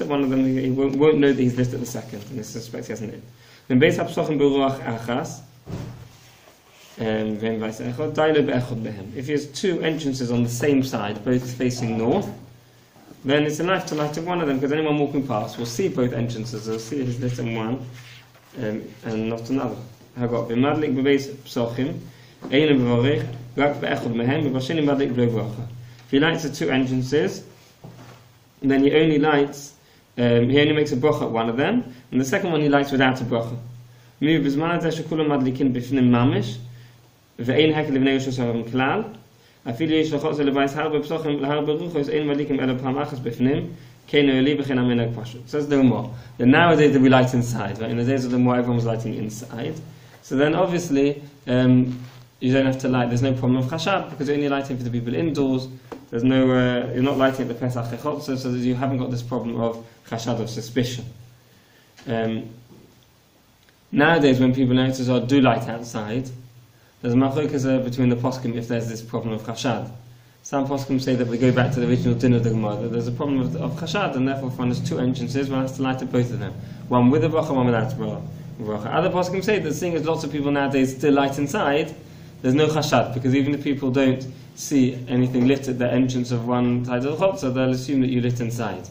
one of them, he won't know that he's lit at the second, and he suspects he hasn't lit. Then Beis HaPsachim B'Ruach Achas, if he has two entrances on the same side, both facing north, then it's enough to light one of them, because anyone walking past will see both entrances, they'll see he's lit in one and not another. If he lights the two entrances, then he only lights, he only makes a bracha at one of them, and the second one he lights without a bracha. ואין הקל לבני ראש השם כלל אפילו יש לחוץ לבייס הרבה פסוחים להרבה רוחos אין מדליקים אלא פעם אחת בפנים כן נועלי וכן המנהג פשוט. Says the Gemara. Then nowadays we light inside, right? In the days of the Gemara everyone was lighting inside. So then obviously you don't have to light, there's no problem of chashad because you're only lighting for the people indoors. There's no, you're not lighting at the Pesach Chotzer, so that you haven't got this problem of chashad, of suspicion. Nowadays when people do light outside, there's a machlokes between the poskim if there's this problem of chashad. Some poskim say that we go back to the original din of the Gemara, that there's a problem of chashad, and therefore if one has two entrances, one has to light at both of them. One with a bracha, one without a bracha. Other poskim say that seeing as lots of people nowadays still light inside, there's no chashad, because even if people don't see anything lit at the entrance of one side of the chotzer, they'll assume that you lit inside.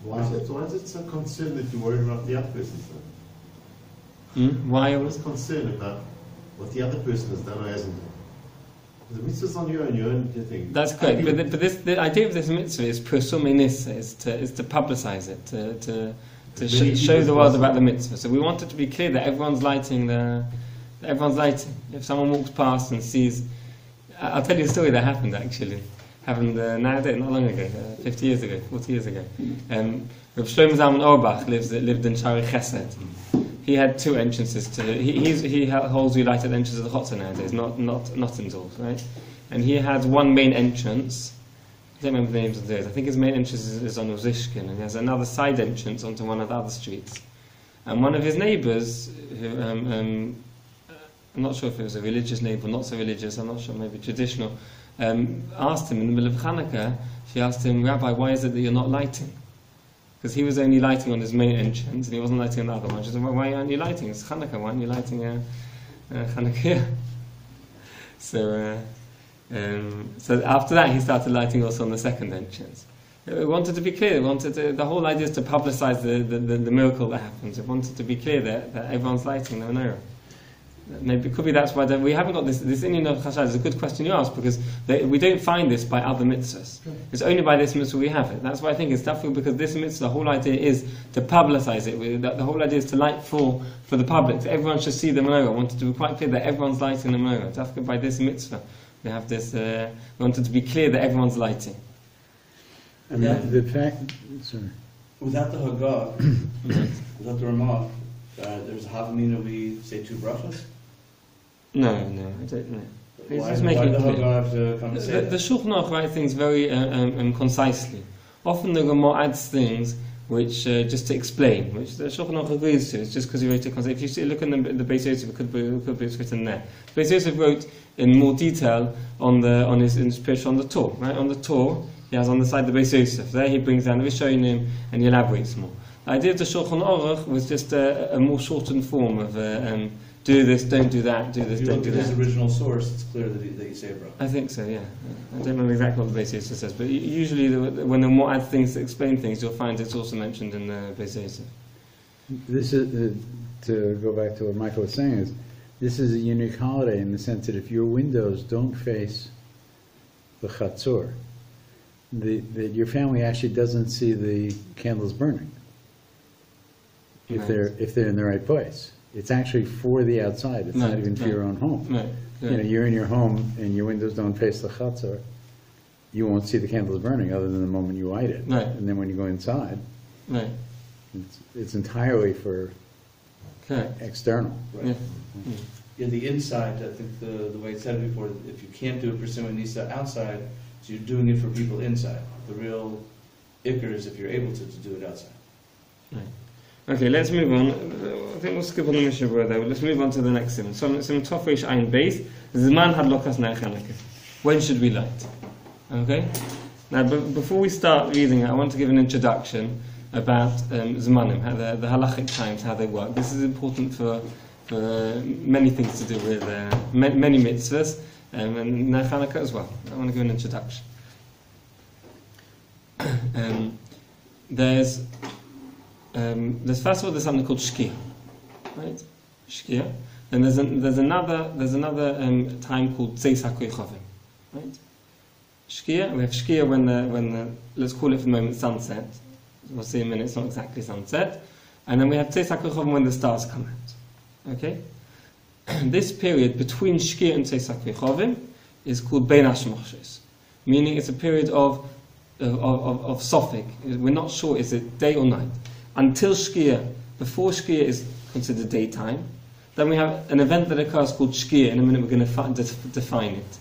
Why is it so concerned that you're worried about the other person? Why? I was concerned about what the other person has done or hasn't done. The mitzvah's on your own thing. That's correct, but the idea of this mitzvah is persumenis, is to publicize it, to show the world about the mitzvah. So we want it to be clear that everyone's lighting. If someone walks past and sees, I'll tell you a story that happened actually. Happened nowadays, not long ago, 50 years ago, 40 years ago. Rav Shlomo Zalman Auerbach lived in Shari Chesed. He had two entrances to. He holds you light at the entrance of the chotzer nowadays, not indoors, right? And he had one main entrance. I don't remember the names of those. I think his main entrance is on Uzishkin, and he has another side entrance onto one of the other streets. And one of his neighbours, who I'm not sure if it was a religious neighbour, not so religious, I'm not sure, maybe traditional, asked him in the middle of Chanukah. She asked him, Rabbi, why is it that you're not lighting? Because he was only lighting on his main entrance and he wasn't lighting on the other one. She said, well, why aren't you lighting? It's Chanukah, why aren't you lighting Chanukah? So after that he started lighting also on the second entrance. We wanted to be clear, the whole idea is to publicize the miracle that happens. We wanted to be clear that everyone's lighting the menorah. Maybe it could be that's why we haven't got this Indian of chashad. It's a good question you ask because we don't find this by other mitzvahs. It's only by this mitzvah we have it. That's why I think it's tough because this mitzvah, the whole idea is to publicize it. The whole idea is to light for the public. Everyone should see the menorah. I wanted to be quite clear that everyone's lighting the menorah. Tough by this mitzvah, we have this. We wanted to be clear that everyone's lighting. I mean, the fact. Sorry. Without the Haggadah, without the Ramah, there's a Havamina we say two brachas. No, I don't know. Why the Haggadah have to come and say that? The Shulchan Aruch writes things very concisely. Often the Gemara adds things which just to explain, which the Shulchan Aruch agrees to. It's just because he wrote it concisely. If you look in the Beis Yosef, it could be it's written there. Beis Yosef wrote in more detail in his Pirush on the Torah. Right on the Torah, he has on the side the Beis Yosef. There he brings down the Rishonim and he elaborates more. The idea of the Shulchan Aruch was just a more shortened form of do this, don't do that, do this, don't do that. If you look at his original source, it's clear that you say bracha. I think so, yeah. I don't remember exactly what the Beis Yosef says, but usually when the more add things to explain things, you'll find it's also mentioned in the Beis Yosef. This is, to go back to what Michael was saying, is this is a unique holiday in the sense that if your windows don't face the chatzor, that your family actually doesn't see the candles burning if they're in the right place. It's actually for the outside. It's not even for your own home. Right. Yeah. You know, you're in your home and your windows don't face the chatzor. You won't see the candles burning other than the moment you light it. Right. And then when you go inside, right. It's entirely for external. Right. Yeah. Yeah, the inside, I think the way it's said before, if you can't do it for someone Nisa outside, so you're doing it for people inside. The real ikr is if you're able to do it outside. Right. Okay, let's move on. I think we'll skip on the Mishnah Berurah there. Let's move on to the next simon. So Tov Reish Ayin Beis. Zman Hadlokas Ner Chanukah. When should we light? Okay. Now, before we start reading it, I want to give an introduction about Zmanim, how the halachic times, how they work. This is important for many things to do with many mitzvahs, and now CHANUKAH as well. I want to give an introduction. There's first of all there's something called shkia, right? Shkia. Then there's another time called Tzeis HaKoychavim, right? Shkia. We have shkia when the let's call it for the moment sunset. We'll see in a minute. It's not exactly sunset. And then we have Tzeis HaKoychavim when the stars come out. Okay. This period between shkia and Tzeis HaKoychavim is called Bein HaShmoshes, meaning it's a period of sophic. We're not sure is it day or night until shkia. Before shkia is considered daytime. Then we have an event that occurs called shkia. In a minute we're going to define it.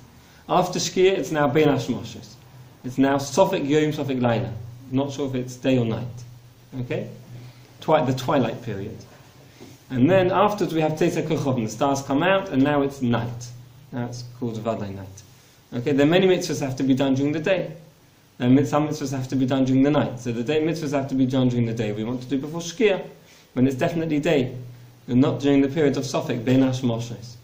After shkia it's now Bein HaShmoshes. It's now sophic yom, sophic laila. Not sure if it's day or night. Okay, the twilight period. And then afterwards we have Tzeis HaKoychavim. The stars come out and now it's night. Now it's called Vadai night. Okay, there are many mitzvahs that have to be done during the day. And some mitzvahs have to be done during the night. So the day mitzvahs have to be done during the day. We want to do before shkia, when it's definitely day, and not during the period of sophic, Bein HaShmoshes.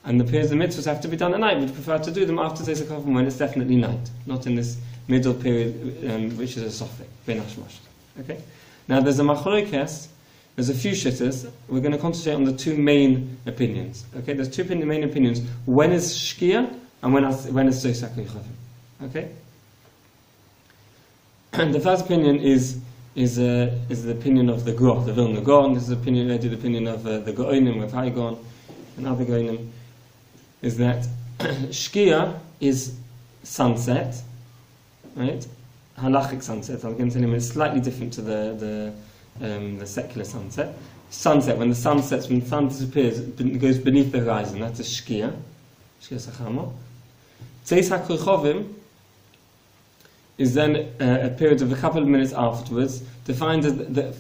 And the periods of mitzvahs have to be done at night. We'd prefer to do them after Tzeis HaKoychavim when it's definitely night, not in this middle period, which is a sophic, Bein HaShmoshes. Okay. Now there's a machlokes. There's a few shittahs. We're going to concentrate on the two main opinions. Okay. There's two main opinions. When is shkia and when is Tzeis HaKoychavim. Okay. And the first opinion is the opinion of the Groh, the Vilna Gaon. This is the opinion of the Gaonim with Haigon and other Gaonim. Is that shkia is sunset, right? Halachic sunset. I'm going to tell you it's slightly different to the secular sunset. Sunset, when the sun sets, when the sun disappears, it goes beneath the horizon. That's a shkia. Shkia sachamo. Tzeis HaKoychavim is then a period of a couple of minutes afterwards, defined as the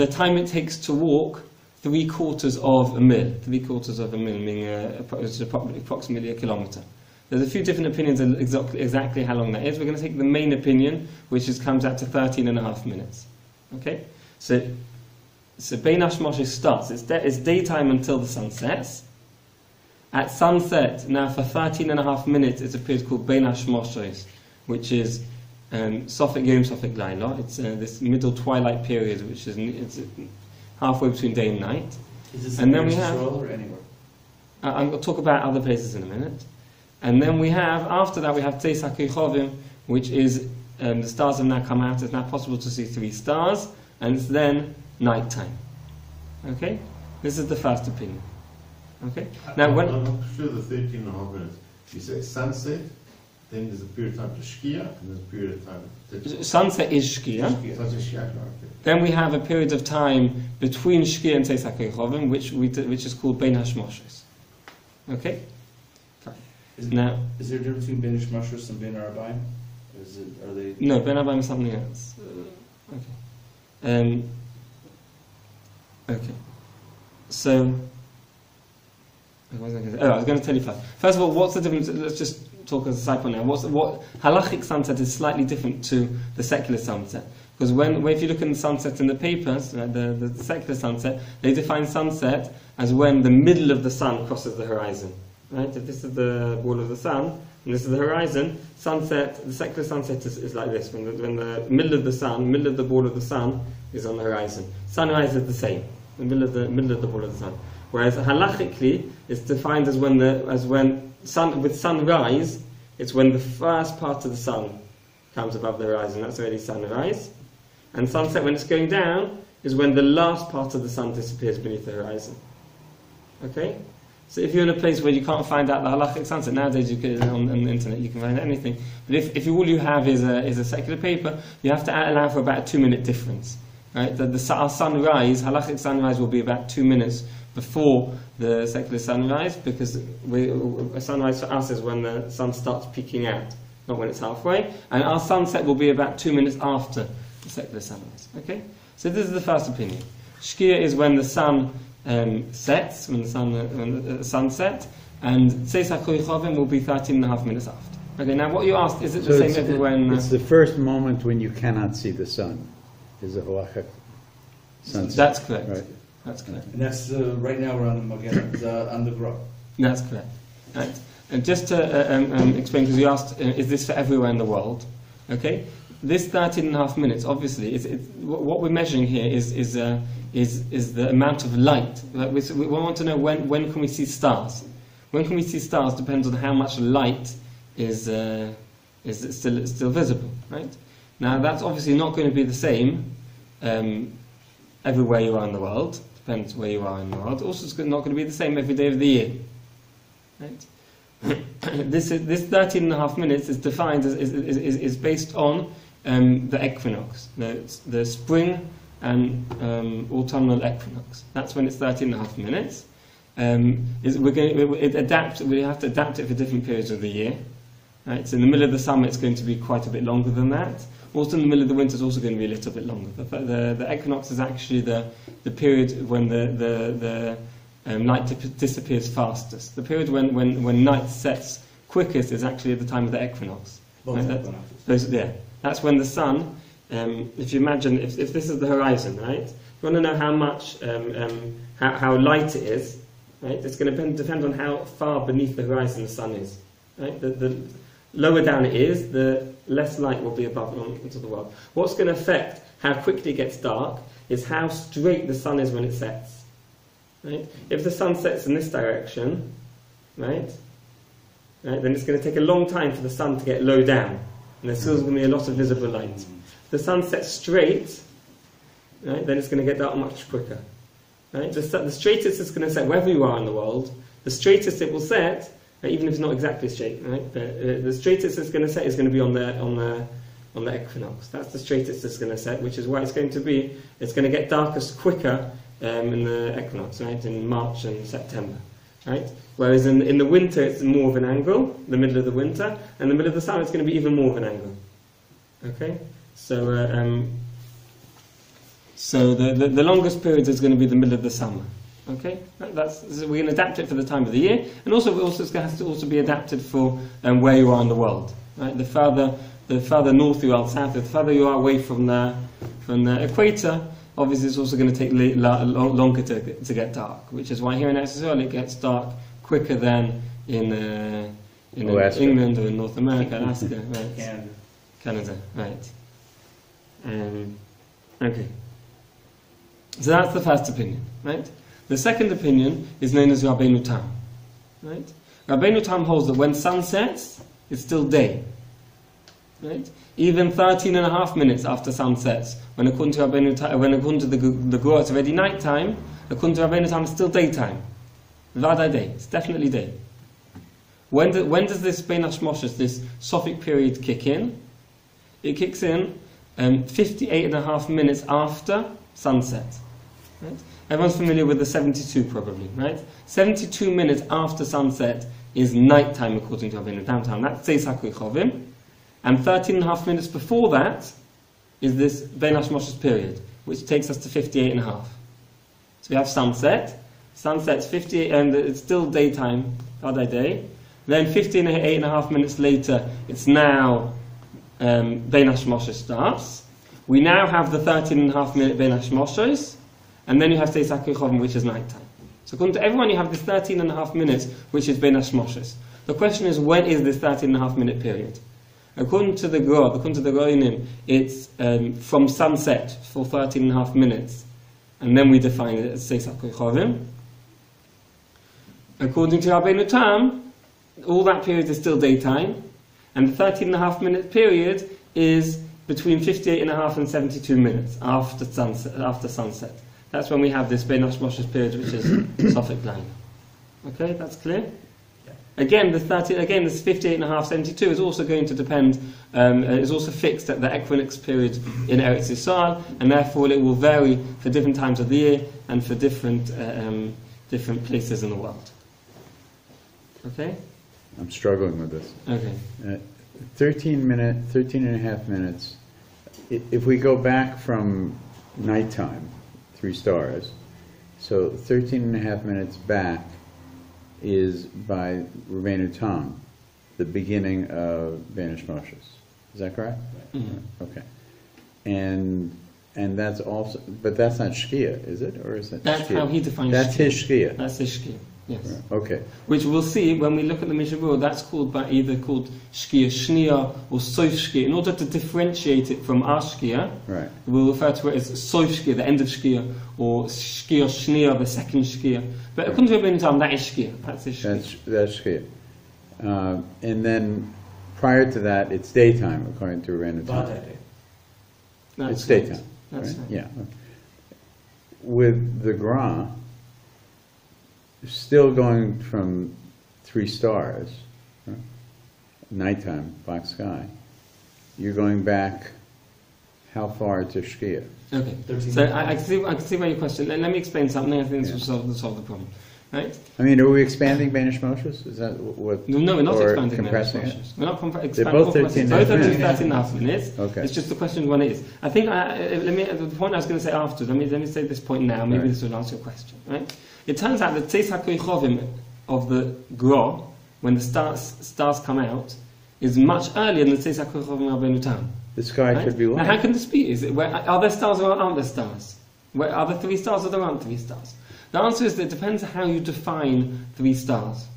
time it takes to walk 3/4 of a mil. 3/4 of a mil, meaning approximately a kilometre. There's a few different opinions of exactly how long that is. We're going to take the main opinion, which comes out to 13.5 minutes. Okay, so Bein HaShmoshes starts. It's daytime until the sun sets. At sunset, now for 13.5 minutes, it's a period called Bein HaShmoshes, which is sophic yom, sophic laila. It's this middle twilight period, which is it's halfway between day and night. Is this and then we have or anywhere? I'm going to talk about other places in a minute. And then we have, after that, we have Tzeis HaKoychavim, which is the stars have now come out. It's now possible to see 3 stars, and it's then nighttime. Okay, this is the first opinion. Okay. Now, I'm not sure the 13.5 minutes. You say sunset, then there's a period of time to shkia, and there's a period of time to sunset is shkia. Sunset is shkia. Okay. Then we have a period of time between shkia and Tzeis HaKoychavim, which is called Bein HaShmoshes. Okay. Is there a difference between Bein HaShmoshes and Bein HaRabayim? Are they? No, Bein HaRabayim is something else. Okay. Okay. So. I was going to tell you first. First of all, what's the difference? Let's just talk as a side point now. What halachic sunset is slightly different to the secular sunset, because if you look at the sunset in the papers, the secular sunset, they define sunset as when the middle of the sun crosses the horizon. Right? If this is the ball of the sun and this is the horizon, sunset. The secular sunset is like this: when the middle of the sun, middle of the ball of the sun is on the horizon. Sunrise is the same. The middle of the ball of the sun. Whereas halachically, it's defined as when sunrise, it's when the first part of the sun comes above the horizon. That's already sunrise. And sunset, when it's going down, is when the last part of the sun disappears beneath the horizon. Okay? So if you're in a place where you can't find out the halachic sunset, nowadays you can on the internet you can find anything. But if all you have is a secular paper, you have to allow for about a 2-minute difference. Right? Our sunrise, halachic sunrise, will be about 2 minutes before the secular sunrise, because a sunrise for us is when the sun starts peeking out, not when it's halfway, and our sunset will be about 2 minutes after the secular sunrise. Okay, so this is the first opinion. Shkia is when the sun sets, when the sun sets, and Tzeis HaKoychavim will be 13.5 minutes after. Okay, now what you asked, is it the So same everywhere in it's the first moment when you cannot see the sun, is a halacha sunset. That's correct. Right. That's correct. And that's right now we're on the Magen, on the Gra. That's correct. Right. And just to explain, because you asked, is this for everywhere in the world? Okay. This 13.5 minutes, obviously, what we're measuring here is the amount of light. We want to know when can we see stars. When can we see stars depends on how much light is still visible, right? Now that's obviously not going to be the same everywhere you are in the world. Depends where you are in the world. Also, it's not going to be the same every day of the year, right? This 13.5 minutes is defined is based on the equinox, the spring and autumnal equinox. That's when it's 13.5 minutes. We have to adapt it for different periods of the year. Right? So in the middle of the summer, it's going to be quite a bit longer than that. Also, in the middle of the winter, it's also going to be a little bit longer. The equinox is actually the period when the night disappears fastest. The period when night sets quickest is actually at the time of the equinox. Both Right? equinoxes. That's when the sun. If you imagine, if this is the horizon, right? You want to know how much, how light it is, right? It's going to depend on how far beneath the horizon the sun is, right? The lower down it is, the less light will be above into the world. What's going to affect how quickly it gets dark is how straight the sun is when it sets, right? If the sun sets in this direction, right, then it's going to take a long time for the sun to get low down, and there's still going to be a lot of visible light. If the sun sets straight, right, then it's going to get dark much quicker. Right? The straightest it's going to set wherever you are in the world, the straightest it will set, even if it's not exactly straight, right? But the straightest it's going to set is going to be on the equinox. That's the straightest it's going to set, which is why it's going to get darkest quicker in the equinox, right? In March and September, right? Whereas in the winter it's more of an angle, the middle of the winter, and the middle of the summer it's going to be even more of an angle. Okay, so the longest period is going to be the middle of the summer. Okay, so we're going to adapt it for the time of the year, and also it has to also be adapted for where you are in the world. Right, the further north you are, south, the further you are away from the equator, obviously it's also going to take longer to get dark. Which is why here in Israel it gets dark quicker than in England or in North America, Alaska, right? Canada, right? Okay. So that's the first opinion, right? The second opinion is known as Rabbeinu Tam, right? Rabbeinu Tam holds that when sun sets, it's still day, right? Even 13.5 minutes after sun sets, when according to the Gur it's already night time, according to Rabbeinu Tam it's still daytime. Vadai day, it's definitely day. When does this Bein Hashmoshes, this Sophic period kick in? It kicks in 58.5 minutes after sunset. Right? Everyone's familiar with the 72 probably, right? 72 minutes after sunset is night time according to Rabbeinu Tam. That's Tzeis HaKochavim. And 13.5 minutes before that is this Bein Hashmoshes period, which takes us to 58.5. So we have sunset. Sunset's 58, and it's still daytime, Vadai day. Then 58.5 minutes later, it's now Bein Hashmoshes starts. We now have the 13.5 minute Bein Hashmoshes, and then you have Tzeis HaKochavim, which is night time. So according to everyone, you have this 13.5 minutes, which is Bein Hashmoshes. The question is, when is this 13.5 minute period? According to the Gur, according to the Goinim, it's from sunset for 13.5 minutes, and then we define it as Tzeis HaKochavim. According to Rabbeinu Tam, all that period is still daytime, and the 13.5 minute period is between 58.5 and 72 minutes after sunset. That's when we have this Bein Hashmoshes period, which is Sophic line. Okay, that's clear? Yeah. Again, this 58.5, 72 is also going to depend, is also fixed at the equinox period in Eretz Yisrael, and therefore it will vary for different times of the year and for different places in the world. Okay? I'm struggling with this. Okay. 13 and a half minutes. If we go back from nighttime, 3 stars, so 13 and a half minutes back is by Rabbeinu Tam. the beginning of Banish Moshes. Is that correct? Mm-hmm. Okay. And that's also, but that's not Shkia, is it? Or is it That's Shkia? how he defines That's Shkia. his Shkia. That's his Shkia, yes. Right. Okay. Which we'll see when we look at the Mishnah Berurah, that's called by either called Shkia Shnia or Sof Shkia. In order to differentiate it from our Shkia, Right. we'll refer to it as Sof Shkia, the end of Shkia, or Shkia Shnia, the second Shkia. But according to Rabbi Eliezer, that is Shkia. That's his Shkia. That's Shkia. And then prior to that, it's daytime, according to Rabbi Eliezer. That's It's daytime. right. That's right? right. Yeah. With the Gra, still going from 3 stars, right? Nighttime, black sky, you're going back how far to Shkia? Okay. 13 So I can see where your question. Let me explain something. I think this Yeah. will solve the problem. Right? I mean, are we expanding Banish Moshes? Is that what? No, we're not or expanding compressing those it? We're not expanding. They're both 13 both are minutes. 13.5 minutes. Okay. It's just the question when it is. I think the point I was going to say after. Let me say this point now. Maybe Right. this will answer your question. Right? It turns out that Tzeis HaKoichovim of the Gra, when the stars come out, is much earlier than the Tzeis HaKoichovim of Rabbeinu Tam. The sky Right? could be Now, light. how can this be? Are there stars or aren't there stars? Are there 3 stars or there aren't 3 stars? The answer is that it depends how you define 3 stars.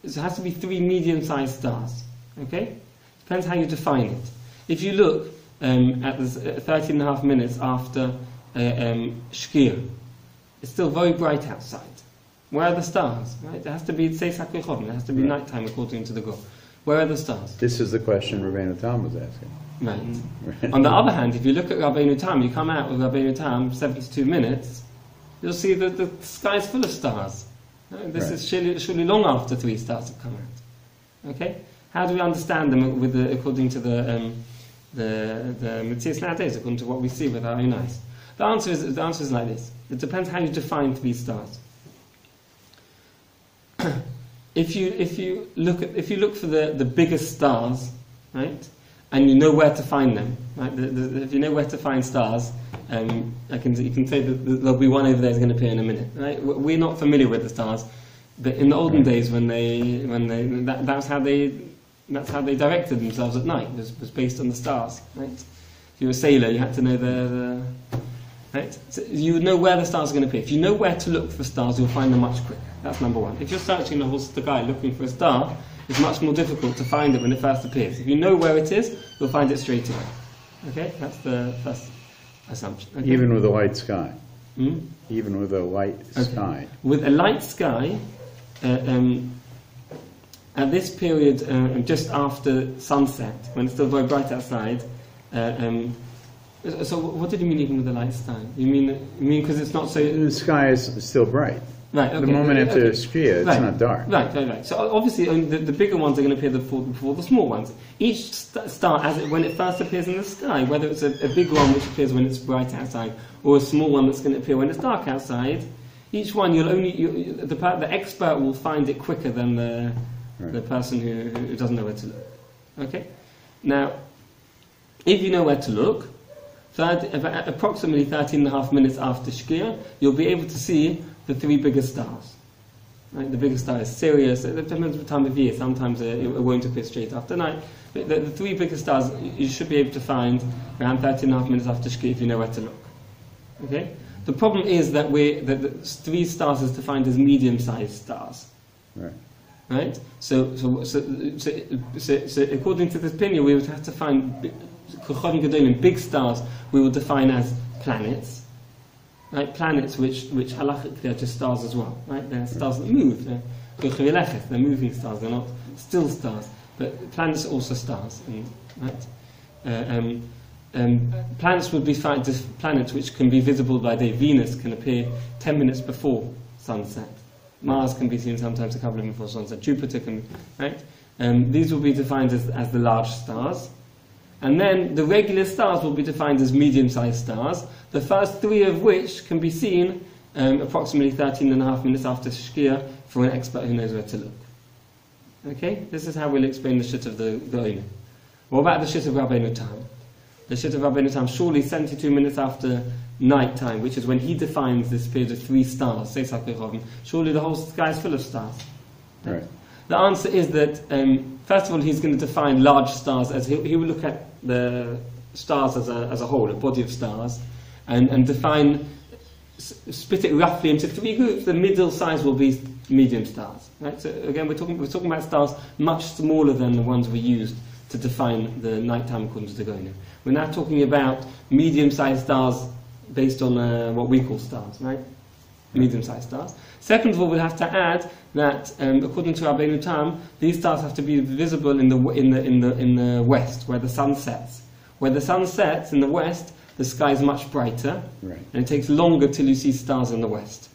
It has to be 3 medium-sized stars. Okay? Depends how you define it. If you look at the 13.5 minutes after Shkia, it's still very bright outside. Where are the stars? Right? It has to be Tzeis HaKoichovim. It has to be Right. nighttime according to the Gra. Where are the stars? This is the question Rabbeinu Tam was asking. Right. Right. On the other hand, if you look at Rabbeinu Tam, you come out with Rabbeinu Tam, 72 minutes, you'll see that the sky is full of stars. This Right. is surely long after 3 stars have come out. Okay? How do we understand them according to the Metzias nowadays, according to what we see with our own eyes? The answer is like this. It depends how you define 3 stars. If you look for the biggest stars, right, and you know where to find them, right? If you know where to find stars, you can say that there'll be one over there is going to appear in a minute, right? We're not familiar with the stars, but in the olden days that's how they directed themselves at night. Was based on the stars, right? If you were a sailor, you had to know the right. So you would know where the stars are going to appear. If you know where to look for stars, you'll find them much quicker. That's number one. If you're searching the whole sky looking for a star, it's much more difficult to find it when it first appears. If you know where it is, you'll find it straight away. Okay, that's the first assumption. Okay? Even with a light sky. Hmm? Even with a light sky. With a light sky, at this period, just after sunset, when it's still very bright outside, so what did you mean even with a light sky? You mean because it's not so... The sky is still bright. Right, okay. The moment after Shkia, it's Right. not dark. Right. So obviously the bigger ones are going to appear before the small ones. Each star, when it first appears in the sky, whether it's a big one which appears when it's bright outside, or a small one that's going to appear when it's dark outside, each one the expert will find it quicker than the person who doesn't know where to look. Okay? Now, if you know where to look, about approximately 13.5 minutes after Shkia, you'll be able to see the 3 biggest stars. Right? The biggest star is Sirius. It depends on the time of year. Sometimes it won't appear straight after night. But the 3 biggest stars you should be able to find around 13.5 minutes after Shkia if you know where to look. Okay? The problem is that the 3 stars is defined as medium-sized stars. Right. Right? So according to this opinion, we would have to find big stars we will define as planets. Right? Planets which halachically are just stars as well. Right? They're stars that move. They're moving stars. They're not still stars. But planets are also stars. Right? Planets would be planets which can be visible by day. Venus can appear 10 minutes before sunset. Mars can be seen sometimes a couple of minutes before sunset. Jupiter can, right? These will be defined as the large stars. And then the regular stars will be defined as medium-sized stars, the first 3 of which can be seen approximately 13.5 minutes after Shkia for an expert who knows where to look. Okay? This is how we'll explain the shit of the Goyim. What about the shit of Rabbeinu Tam? The shit of Rabbeinu Tam, surely 72 minutes after night time, which is when he defines this period of 3 stars, surely the whole sky is full of stars. Right. The answer is that First of all, he's going to define large stars as he will look at the stars as a whole, a body of stars, and define, split it roughly into three groups. The middle size will be medium stars. Right? So again, we're talking about stars much smaller than the ones we used to define the nighttime according to the Goyim. We're now talking about medium-sized stars based on what we call stars, right? Medium-sized stars. Second of all, we'll have to add that according to Rabbeinu Tam, these stars have to be visible in the west, where the sun sets. Where the sun sets in the west, the sky is much brighter, Right. and it takes longer till you see stars in the west.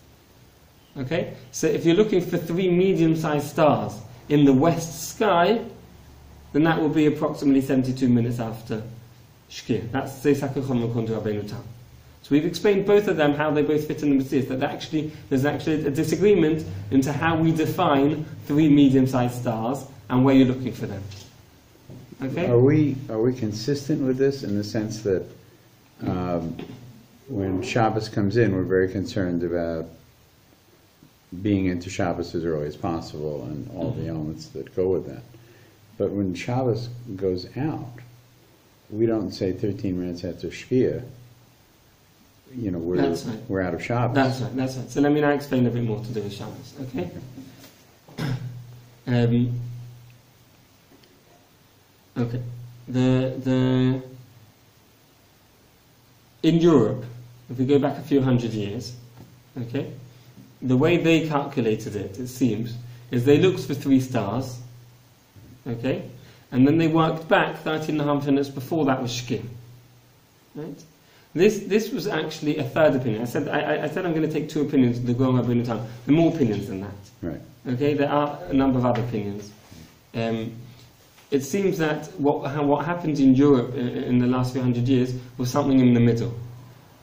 Okay, so if you're looking for three medium-sized stars in the west sky, then that will be approximately 72 minutes after Shkia. That's Zeis HaKachom according to Rabbeinu Tam. So we've explained both of them, how they both fit in the Messias, that there's actually a disagreement into how we define three medium-sized stars and where you're looking for them. Okay? Are we consistent with this in the sense that when Shabbos comes in, we're very concerned about being into Shabbos as early as possible and all the elements that go with that. But when Shabbos goes out, we don't say 13 minutes after Shkia, That's right. we're out of Shabbos. That's right. So let me now explain a bit more to do with Shabbos, okay? Okay. In Europe, if we go back a few hundred years, okay, the way they calculated it seems, is they looked for three stars, okay, and then they worked back 13.5 minutes before that was Shkia. Right? This was actually a third opinion. I said I'm going to take two opinions of the Goyim Rabbeinu Tam. There are more opinions than that. Right. Okay, there are a number of other opinions. It seems that what happened in Europe in the last few hundred years was something in the middle.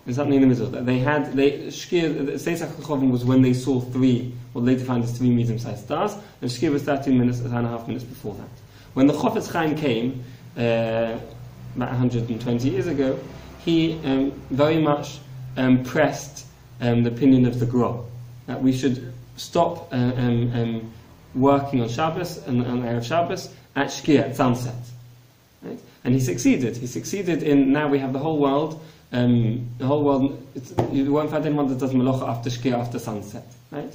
There's something in the middle. That Shkia, Zeis HaKachom was when they saw three, what they defined as three medium-sized stars, and Shkia was 13.5 minutes before that. When the Chofetz Chaim came, about 120 years ago, he very much pressed the opinion of the Gra, that we should stop working on Shabbos and Erev Shabbos at Shkia, at sunset. Right? And he succeeded. He succeeded in, now we have the whole world, you won't find anyone that does Malacha after Shkia, after sunset. Right?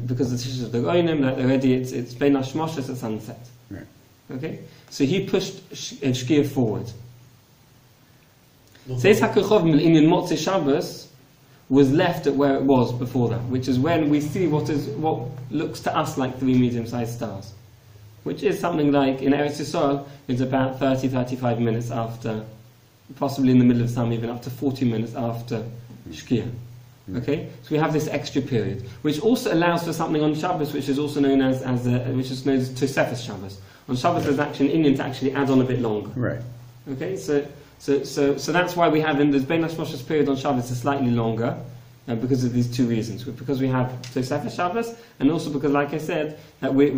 Because the Tish of the Goyim, that already it's Bein HaShmoshes at sunset. Right. Okay? So he pushed Shkia forward. Zeis HaKachom in Motzei Shabbos was left at where it was before that, which is when we see what looks to us like three medium-sized stars, which is something like, in Eretz Yisrael, it's about 30-35 minutes after, possibly in the middle of summer, even up to 40 minutes after Shkia. Okay, so we have this extra period, which also allows for something on Shabbos, which is also known as Tosefes Shabbos. On Shabbos, there's actually an Indian to actually add on a bit longer. Right. Okay, so that's why we have in this Bein HaShmoshes period on Shabbos is slightly longer, because of these two reasons. Because we have Tosefes Shabbos, and also because, like I said, that we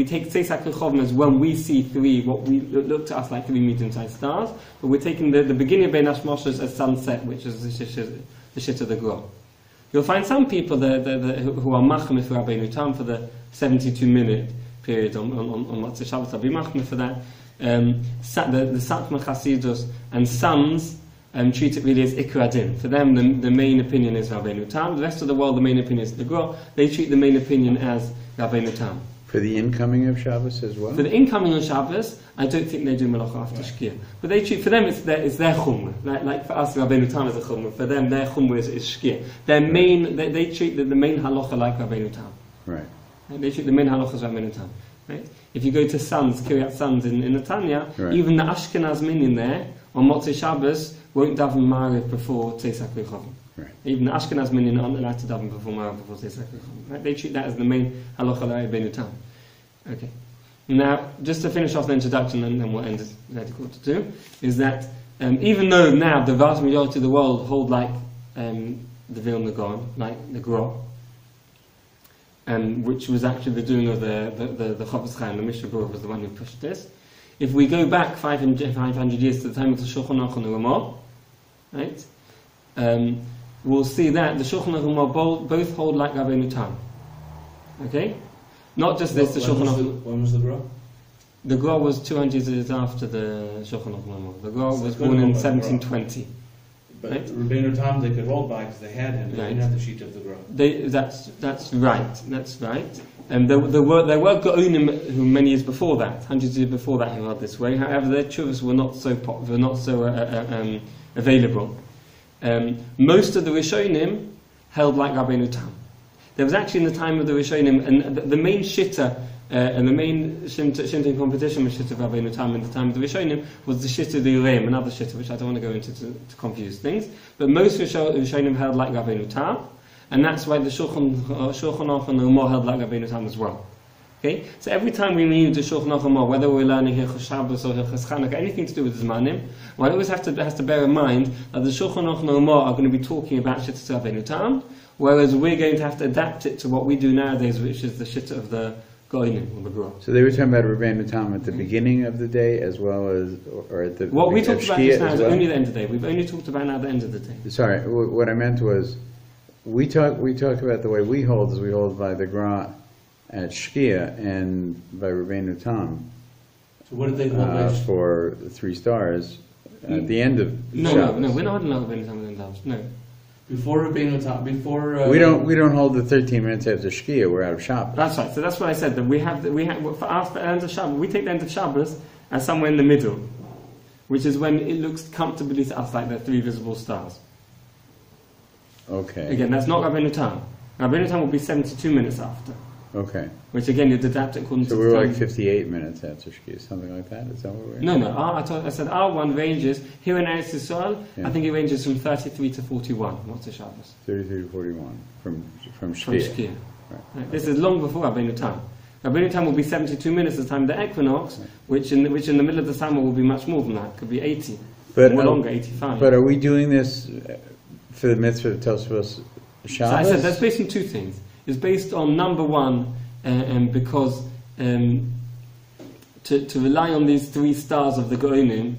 take Zeis HaKachom as when we see three, what we look to us like three medium-sized stars, but we're taking the beginning of Bein HaShmoshes as sunset, which is the shit of the Gra. You'll find some people who are machmir for Rabbeinu Tam for the 72-minute period on Motzei Shabbos. I'll be machmir for that. The Satmar Chasidus and Sons treat it really as Ikar Adin. For them, the main opinion is Rabbeinu Tam. The rest of the world, the main opinion is the Gra. They treat the main opinion as Rabbeinu Tam. For the incoming of Shabbos as well? For the incoming on Shabbos, I don't think they do Malacha after Shkia. But they treat, for them, it's their Chumrah. Like for us, Rabbeinu Tam is a Chumrah. For them, their Chumrah is Shkia. Their main, they treat the main Halacha like Rabbeinu Tam. Right. They treat the main Halacha as Rabbeinu Tam. Right? If you go to Sons, Kiryat Sons in Netanya, right, even the Ashkenaz minion there, on Motzei Shabbos, won't daven Ma'ariv before Zeis HaKachom. Right. Even the Ashkenaz minion aren't allowed to daven before Ma'ariv before Zeis HaKachom. Right? They treat that as the main Halacha like Rabbeinu Tam. Okay. Now, just to finish off the introduction, and then we'll end it at quarter to 2, is that even though now the vast majority of the world hold like the Vilna Gaon, like the Gra, which was actually the doing of the Chofetz Chaim, the Mishnah Berurah was the one who pushed this. If we go back 500 years to the time of the Shulchan Aruch and the Ramah, right, we'll see that the Shulchan Aruch and the Ramah both hold like Rabbeinu Tam. Okay? Not just this, the Shulchan Aruch. When was the Gra? The Gra was 200 years after the Shulchan Aruch Lamor. The Gra was born in 1720. But Right. Rabbeinu Tam they could hold by because they had him. They Right. didn't have the sheet of the Gra. That's right. That's right. And there were Gaonim who many years before that, hundreds of years before that, who held this way. However, their tshuvas were not so available. Most of the Rishonim held like Rabbeinu Tam. There was actually in the time of the Rishonim, and the main shitta and the main shinta competition with shitta of Rabbeinu Tam in the time of the Rishonim was the shitta of the Ureim, another shitta which I don't want to go into to confuse things. But most Rishonim held like Rabbeinu Tam. And that's why the Shulchan Aruch Lamor held like Rabbeinu Tam as well. Okay? So every time we read the Shulchan Aruch Lamor, whether we're learning Hilchos Shabbos or Hilchos CHANUKAH, anything to do with Zmanim, one always has to bear in mind that the Shulchan Aruch Lamor are going to be talking about Shittas of Rabbeinu Tam, whereas we're going to have to adapt it to what we do nowadays, which is the Shitta of the Goinim, or the Gra. So they were talking about Rabbeinu Tam at the beginning of the day as well as, or at the What we talked about just now is well? only the end of the day. We've only talked about now the end of the day. Sorry, what I meant was, we talk about the way we hold is we hold by the Gra at Shkia and by Rabbeinu Tam So what did they hold by? for the 3 stars at the end of No, Shabbos. we're not holding like Rabbeinu Tam within Shabbos. No. Before Rabbeinu Tam, before... We don't hold the 13 minutes after Shkia. We're out of Shabbos. That's right. So that's what I said. That we have for after the end of Shabbos, we take the end of Shabbos as somewhere in the middle, which is when it looks comfortably to us like the 3 visible stars. Okay. Again, that's not Rabbeinu Tam. Rabbeinu Tam will be 72 minutes after, Okay. which again you'd adapt it according to So the we're time. like 58 minutes after Shkia, something like that. Is that what we're? No. I said our one ranges here in Eretz Yisrael. Yeah. I think it ranges from 33 to 41. What's the Shabbos? 33 to 41 from From Shkia. Shkia. Right. Right. This is long before Rabbeinu Tam. Rabbeinu Tam will be 72 minutes at the time of the equinox, Right. which in the middle of the summer will be much more than that. Could be 80, But more longer, 85. But are we doing this for the mitzvah of Tosfos Shabbos? So I said that's based on 2 things. It's based on number one, because to rely on these 3 stars of the Goinim,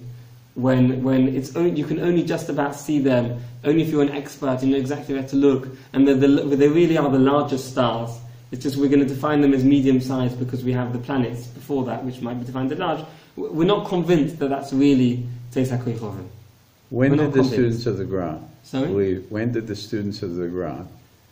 when it's only, you can only just about see them, only if you're an expert, you know exactly where to look, and they really are the largest stars. It's just we're going to define them as medium-sized because we have the planets before that, which might be defined as large. We're not convinced that that's really Teis HaKoychovim. When We're did not the convinced. students of the Gra Sorry? believe? When did the students of the Gra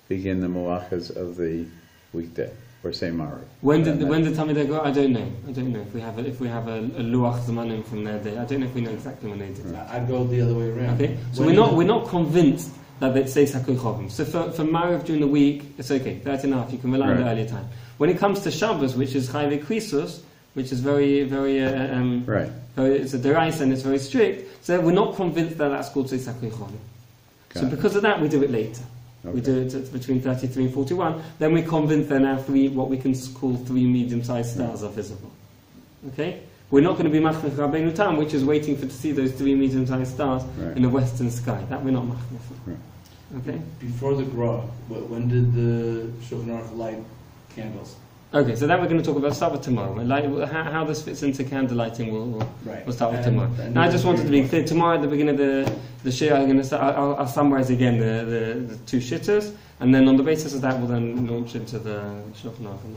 begin the malachas of the weekday, or say Marav? When did Talmidei go? I don't know. If we have a luach zamanim from their day. I don't know if we know exactly when they did. I'd go the other way around. Okay, so When we're not convinced that it says Hakoychovim. So for Marav during the week, it's okay. That's enough. You can rely on the Right. earlier time. When it comes to Shabbos, which is Chayve Krisus, which is very Right. it's a deraisa and it's very strict. So we're not convinced that that's called says Hakoychovim. So Got it. because of that, we do it later. We Okay. do it at between 33 and 41. Then we're convinced there are now 3, what we can call 3 medium-sized stars are visible. Okay? We're not going to be machmir Rabbeinu Tam, which is waiting to see those 3 medium-sized stars Right. in the western sky. That we're not machmir for. Right. Okay? Before the Gra, when did the Shulchan Aruch light candles? Okay, so that we're going to talk about. Start with tomorrow. How this fits into candlelighting, we'll start with tomorrow. Now, I just wanted to be clear. Tomorrow at the beginning of the shir, I'm going to start. I'll summarize again the 2 shitters, and then on the basis of that, we'll then launch into the Shulchan Aruch.